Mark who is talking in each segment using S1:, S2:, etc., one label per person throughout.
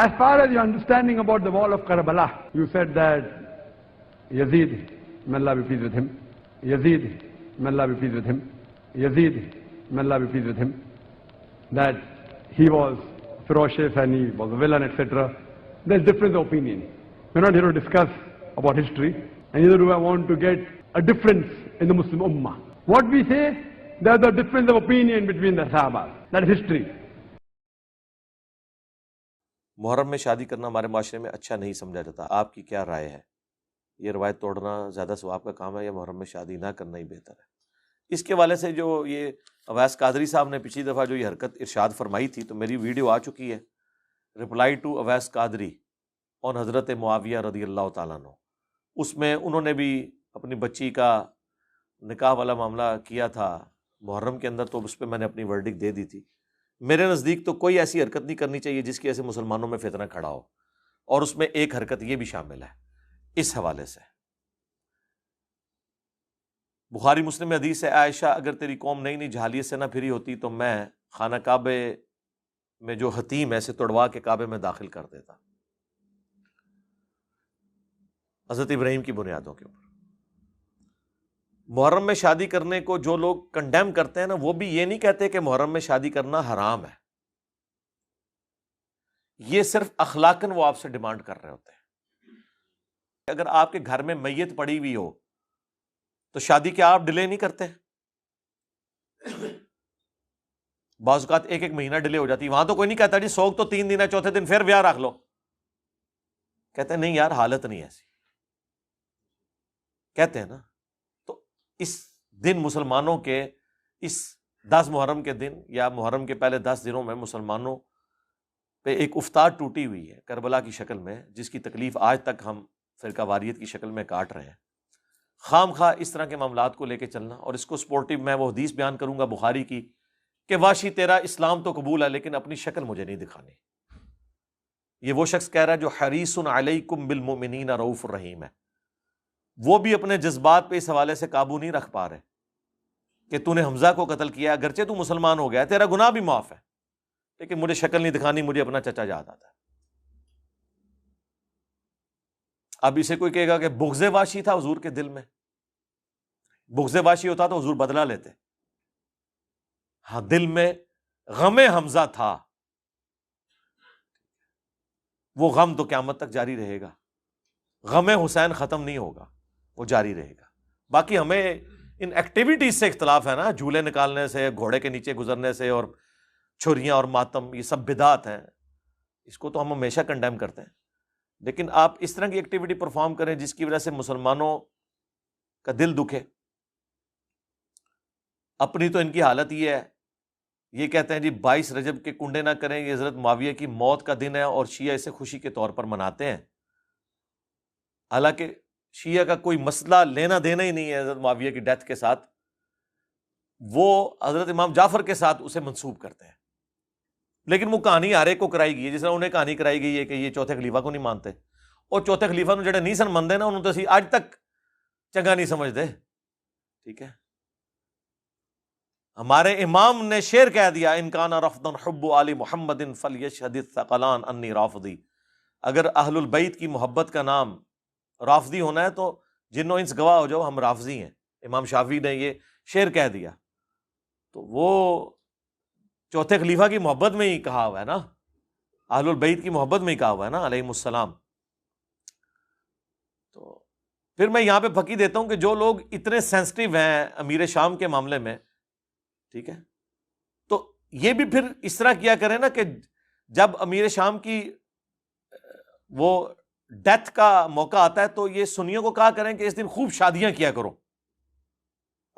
S1: As far as your understanding about the wall of Karbala, you said that Yazid, may Allah be pleased with him, Yazid, may Allah be pleased with him, Yazid, may Allah be pleased with him, that he was ferocious and he was a villain, etc. There's difference of opinion. We're not here to discuss about history, and neither do I want to get a difference in the Muslim Ummah. What we say, there's a difference of opinion between the Sahaba. That is history.
S2: محرم میں شادی کرنا ہمارے معاشرے میں اچھا نہیں سمجھا جاتا، آپ کی کیا رائے ہے؟ یہ روایت توڑنا زیادہ ثواب کا کام ہے یا محرم میں شادی نہ کرنا ہی بہتر ہے؟ اس کے حوالے سے جو یہ اویس قادری صاحب نے پچھلی دفعہ جو یہ حرکت ارشاد فرمائی تھی، تو میری ویڈیو آ چکی ہے، رپلائی ٹو اویس قادری آن حضرت معاویہ رضی اللہ تعالیٰ عنہ۔ اس میں انہوں نے بھی اپنی بچی کا نکاح والا معاملہ کیا تھا محرم کے اندر، تو اس پہ میں نے اپنی ورڈک دے دی تھی۔ میرے نزدیک تو کوئی ایسی حرکت نہیں کرنی چاہیے جس کی وجہ سے مسلمانوں میں فتنہ کھڑا ہو، اور اس میں ایک حرکت یہ بھی شامل ہے۔ اس حوالے سے بخاری مسلم میں حدیث ہے، عائشہ اگر تیری قوم نئی نئی جہالیت سے نہ پھری ہوتی تو میں خانہ کعبے میں جو حتیم ہے اسے توڑوا کے کعبے میں داخل کر دیتا، حضرت ابراہیم کی بنیادوں کے اوپر۔ محرم میں شادی کرنے کو جو لوگ کنڈیم کرتے ہیں نا، وہ بھی یہ نہیں کہتے کہ محرم میں شادی کرنا حرام ہے، یہ صرف اخلاقاً وہ آپ سے ڈیمانڈ کر رہے ہوتے ہیں۔ اگر آپ کے گھر میں میت پڑی ہوئی ہو تو شادی کیا آپ ڈیلے نہیں کرتے؟ بعض اوقات ایک ایک مہینہ ڈیلے ہو جاتی، وہاں تو کوئی نہیں کہتا جی سوگ تو 3 دن ہے، چوتھے دن پھر بیاہ رکھ لو، کہتے ہیں نہیں یار حالت نہیں ایسی، کہتے ہیں نا۔ تو اس دن مسلمانوں کے اس 10 محرم کے دن یا محرم کے پہلے 10 دنوں میں مسلمانوں پہ ایک افتاد ٹوٹی ہوئی ہے کربلا کی شکل میں، جس کی تکلیف آج تک ہم فرقہ واریت کی شکل میں کاٹ رہے ہیں۔ خام خواہ اس طرح کے معاملات کو لے کے چلنا، اور اس کو سپورٹیو میں وہ حدیث بیان کروں گا بخاری کی کہ واشی تیرا اسلام تو قبول ہے لیکن اپنی شکل مجھے نہیں دکھانی۔ یہ وہ شخص کہہ رہا ہے جو حریص علیکم بالمؤمنین رؤوف الرحیم ہے، وہ بھی اپنے جذبات پہ اس حوالے سے قابو نہیں رکھ پا رہے کہ تو نے حمزہ کو قتل کیا، اگرچہ تو مسلمان ہو گیا، تیرا گناہ بھی معاف ہے، لیکن مجھے شکل نہیں دکھانی، مجھے اپنا چچا یاد آتا ہے۔ اب اسے کوئی کہے گا کہ بغض واشی تھا حضور کے دل میں، بغض واشی ہوتا تو حضور بدلہ لیتے، ہاں دل میں غم حمزہ تھا، وہ غم تو قیامت تک جاری رہے گا، غم حسین ختم نہیں ہوگا، وہ جاری رہے گا۔ باقی ہمیں ان ایکٹیویٹیز سے اختلاف ہے نا، جھولے نکالنے سے، گھوڑے کے نیچے گزرنے سے، اور چھریاں اور ماتم، یہ سب بدعت ہیں، اس کو تو ہم ہمیشہ کنڈیم کرتے ہیں۔ لیکن آپ اس طرح کی ایکٹیویٹی پرفارم کریں جس کی وجہ سے مسلمانوں کا دل دکھے۔ اپنی تو ان کی حالت یہ ہے، یہ کہتے ہیں جی 22 رجب کے کنڈے نہ کریں، یہ حضرت معاویہ کی موت کا دن ہے اور شیعہ اسے خوشی کے طور پر مناتے ہیں، حالانکہ شیعہ کا کوئی مسئلہ لینا دینا ہی نہیں ہے حضرت معاویہ کی ڈیتھ کے ساتھ، وہ حضرت امام جعفر کے ساتھ اسے منسوب کرتے ہیں، لیکن وہ کہانی ہر ایک کو کرائی گئی ہے، جس طرح انہیں کہانی کرائی گئی ہے کہ یہ چوتھے خلیفہ کو نہیں مانتے، اور چوتھے خلیفہ نو جڑے نہیں سن منتے نا انہوں تو اسی آج تک چنگا نہیں سمجھتے، ٹھیک ہے۔ ہمارے امام نے شعر کہہ دیا، ان کان رفضا حب آل محمد فلیشہد الثقلان انی رافضی، اگر اہل البیت کی محبت کا نام رافضی ہونا ہے تو جنوں انس گواہ ہو جاؤ ہم رافضی ہیں۔ امام شافعی نے یہ شعر کہہ دیا، تو وہ چوتھے خلیفہ کی محبت میں ہی کہا ہوا ہے نا، اہل البیت کی محبت میں ہی کہا ہوا ہے نا علیہم السلام۔ تو پھر میں یہاں پہ پھکی دیتا ہوں کہ جو لوگ اتنے سینسٹیو ہیں امیر شام کے معاملے میں، ٹھیک ہے، تو یہ بھی پھر اس طرح کیا کریں نا کہ جب امیر شام کی وہ ڈیتھ کا موقع آتا ہے تو یہ سنیوں کو کہا کریں کہ اس دن خوب شادیاں کیا کرو،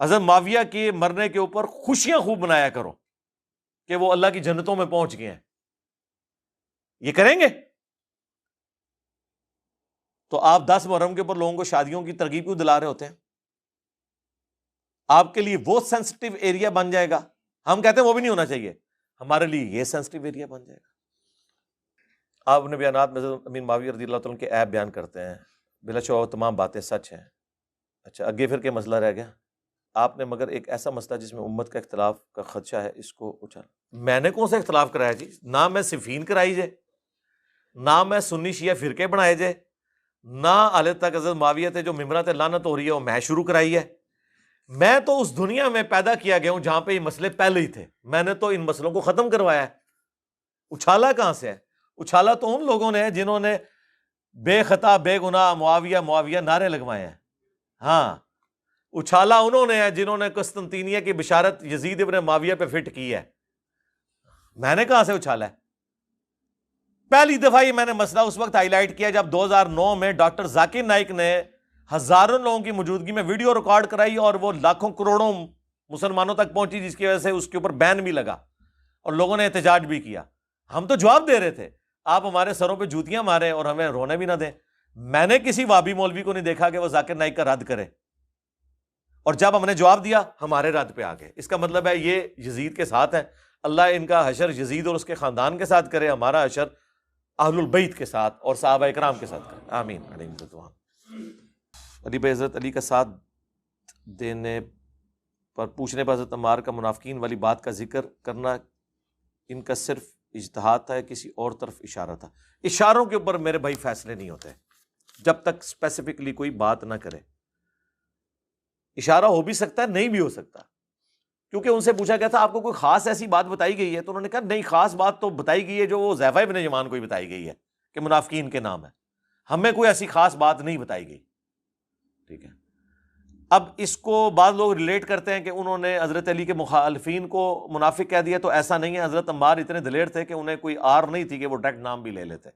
S2: حضرت معاویہ کے مرنے کے اوپر خوشیاں خوب منایا کرو کہ وہ اللہ کی جنتوں میں پہنچ گئے ہیں. یہ کریں گے تو آپ 10 محرم کے اوپر لوگوں کو شادیوں کی ترغیب کیوں دلا رہے ہوتے ہیں؟ آپ کے لیے وہ سینسٹیو ایریا بن جائے گا. ہم کہتے ہیں وہ بھی نہیں ہونا چاہیے، ہمارے لیے یہ سینسٹیو ایریا بن جائے گا. آپ نے بیانات میں حضرت امیر معاویہ رضی اللہ تعالیٰ کے عیب بیان کرتے ہیں، بلا شبہ تمام باتیں سچ ہیں. اچھا آگے پھر کیا مسئلہ رہ گیا؟ آپ نے مگر ایک ایسا مسئلہ جس میں امت کا اختلاف کا خدشہ ہے اس کو اچھالا. میں نے کون سا اختلاف کرایا جی؟ نہ میں صفین کرائی جے، نہ میں سنی شیعہ فرقے بنائے جے، نہ حالت تک حضرت معاویہ تے جو ممبرات لعنت ہو رہی ہے وہ میں شروع کرائی ہے. میں تو اس دنیا میں پیدا کیا گیا ہوں جہاں پہ یہ مسئلے پہلے ہی تھے. میں نے تو ان مسئلوں کو ختم کروایا ہے. اچھالا کہاں سے ہے؟ اچھالا تو ان لوگوں نے جنہوں نے بے خطا بے گناہ معاویہ معاویہ نعرے لگوائے ہیں. ہاں اچھالا انہوں نے ہے جنہوں نے قسطنطینیہ کی بشارت یزید ابن معاویہ پہ فٹ کی ہے. میں نے کہاں سے اچھالا ہے؟ پہلی دفعہ یہ میں نے مسئلہ اس وقت ہائی لائٹ کیا جب 2009 میں ڈاکٹر ذاکر نائک نے ہزاروں لوگوں کی موجودگی میں ویڈیو ریکارڈ کرائی اور وہ لاکھوں کروڑوں مسلمانوں تک پہنچی، جس کی وجہ سے اس کے اوپر بین بھی لگا اور لوگوں نے احتجاج بھی کیا. ہم تو جواب دے رہے تھے، آپ ہمارے سروں پہ جوتیاں ماریں اور ہمیں رونے بھی نہ دیں. میں نے کسی وابی مولوی کو نہیں دیکھا کہ وہ ذاکر نائک کا رد کرے، اور جب ہم نے جواب دیا ہمارے رد پہ آ گئے. اس کا مطلب ہے یہ یزید کے ساتھ ہیں. اللہ ان کا حشر یزید اور اس کے خاندان کے ساتھ کرے، ہمارا حشر اہل البیت کے ساتھ اور صحابہ اکرام کے ساتھ کرے. آمین. علی بھائی حضرت علی کا ساتھ دینے پر پوچھنے پر حضرت عمار کا منافقین والی بات کا ذکر کرنا ان کا صرف اجتہاد تھا یا کسی اور طرف اشارہ تھا؟ اشاروں کے اوپر میرے بھائی فیصلے نہیں ہوتے جب تک اسپیسیفکلی کوئی بات نہ کرے. اشارہ ہو بھی سکتا ہے، نہیں بھی ہو سکتا، کیونکہ ان سے پوچھا گیا تھا آپ کو کوئی خاص ایسی بات بتائی گئی ہے؟ تو انہوں نے کہا نہیں، خاص بات تو بتائی گئی ہے جو وہ حذیفہ ابن یمان کو ہی بتائی گئی ہے کہ منافقین کے نام ہے. ہمیں کوئی ایسی خاص بات نہیں بتائی گئی. ٹھیک ہے. اب اس کو بعض لوگ ریلیٹ کرتے ہیں کہ انہوں نے حضرت علی کے مخالفین کو منافق کہہ دیا، تو ایسا نہیں ہے. حضرت عمار اتنے دلیر تھے کہ انہیں کوئی آر نہیں تھی کہ وہ ڈائریکٹ نام بھی لے لیتے.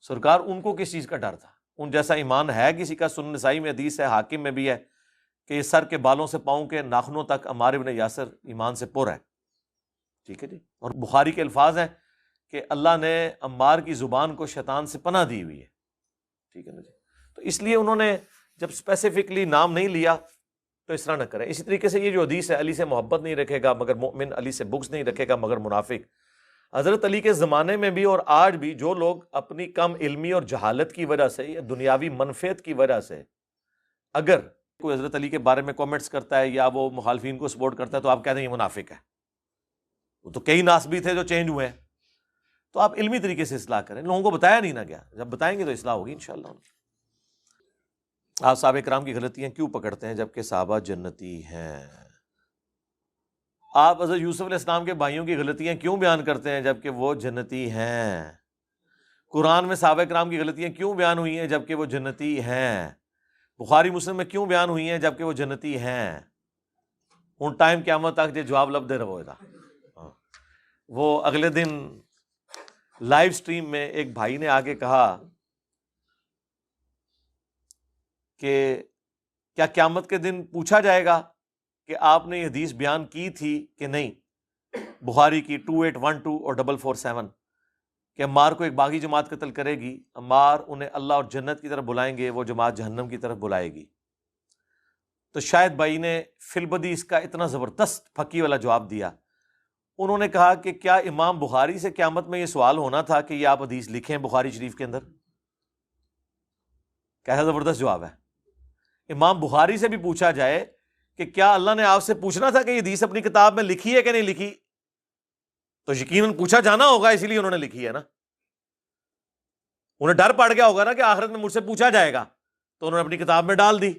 S2: سرکار ان کو کس چیز کا ڈر تھا؟ ان جیسا ایمان ہے کسی کا؟ سنن نسائی میں حدیث ہے، حاکم میں بھی ہے کہ یہ سر کے بالوں سے پاؤں کے ناخنوں تک عمار ابن یاسر ایمان سے پر ہے. ٹھیک ہے جی. اور بخاری کے الفاظ ہیں کہ اللہ نے عمار کی زبان کو شیطان سے پناہ دی ہوئی ہے. ٹھیک ہے نا جی. تو اس لیے انہوں نے جب اسپیسیفکلی نام نہیں لیا تو اس طرح نہ کریں. اسی طریقے سے یہ جو حدیث ہے علی سے محبت نہیں رکھے گا مگر مومن، علی سے بغض نہیں رکھے گا مگر منافق. حضرت علی کے زمانے میں بھی اور آج بھی جو لوگ اپنی کم علمی اور جہالت کی وجہ سے یا دنیاوی منفعت کی وجہ سے اگر کوئی حضرت علی کے بارے میں کامنٹس کرتا ہے یا وہ مخالفین کو سپورٹ کرتا ہے تو آپ کہتے ہیں یہ منافق ہے. وہ تو کئی ناس بھی تھے جو چینج ہوئے ہیں. تو آپ علمی طریقے سے اصلاح کریں. لوگوں کو بتایا نہیں نہ گیا، جب بتائیں گے تو اصلاح ہوگی انشاءاللہ. آپ صحابہ کرام کی غلطیاں کیوں پکڑتے ہیں جبکہ صحابہ جنتی ہیں؟ آپ حضرت یوسف علیہ السلام کے بھائیوں کی غلطیاں کیوں بیان کرتے ہیں جبکہ وہ جنتی ہیں؟ قرآن میں صحابہ کرام کی غلطیاں کیوں بیان ہوئی ہیں جبکہ وہ جنتی ہیں؟ بخاری مسلم میں کیوں بیان ہوئی ہیں جبکہ وہ جنتی ہیں؟ ان ٹائم قیامت تک جو جواب لب دے رہا تھا. وہ اگلے دن لائیو سٹریم میں ایک بھائی نے آگے کہا کہ کیا قیامت کے دن پوچھا جائے گا کہ آپ نے یہ حدیث بیان کی تھی کہ نہیں؟ بخاری کی 2812 اور 447 کہ عمار کو ایک باغی جماعت قتل کرے گی، عمار انہیں اللہ اور جنت کی طرف بلائیں گے، وہ جماعت جہنم کی طرف بلائے گی. تو شاید بھائی نے فی البدی اس کا اتنا زبردست پھکی والا جواب دیا. انہوں نے کہا کہ کیا امام بخاری سے قیامت میں یہ سوال ہونا تھا کہ یہ آپ حدیث لکھیں بخاری شریف کے اندر؟ کیسا زبردست جواب ہے. امام بخاری سے بھی پوچھا جائے کہ کیا اللہ نے آپ سے پوچھنا تھا کہ یہ حدیث اپنی کتاب میں لکھی ہے کہ نہیں لکھی، تو یقیناً پوچھا جانا ہوگا، اسی لیے انہوں نے لکھی ہے نا. انہیں ڈر پڑ گیا ہوگا نا کہ آخرت میں مجھ سے پوچھا جائے گا، تو انہوں نے اپنی کتاب میں ڈال دی.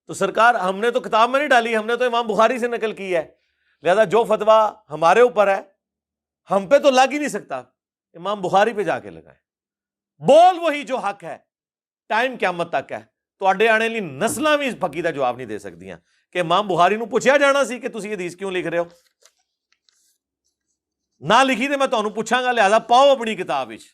S2: تو سرکار ہم نے تو کتاب میں نہیں ڈالی، ہم نے تو امام بخاری سے نقل کی ہے، لہذا جو فتویٰ ہمارے اوپر ہے ہم پہ تو لگ ہی نہیں سکتا، امام بخاری پہ جا کے لگائیں. بول وہی جو حق ہے، ਟਾਈਮ ਕਿਆਮਤ ਤੱਕ ਹੈ, ਤੁਹਾਡੇ ਆਉਣ ਵਾਲੀ ਨਸਲਾਂ ਵੀ ਇਸ ਫੱਕੀ ਦਾ ਜਵਾਬ ਨਹੀਂ ਦੇ ਸਕਦੀਆਂ ਕਿ ਇਮਾਮ ਬੁਖਾਰੀ ਨੂੰ ਪੁੱਛਿਆ ਜਾਣਾ ਸੀ ਕਿ ਤੁਸੀਂ ਹਦੀਸ ਕਿਉਂ ਲਿਖ ਰਹੇ ਹੋ। ਨਾ ਲਿਖੀ ਤੇ ਮੈਂ ਤੁਹਾਨੂੰ ਪੁੱਛਾਂਗਾ, ਲਿਹਾਜ਼ਾ ਪਾਓ ਆਪਣੀ ਕਿਤਾਬ ਵਿੱਚ।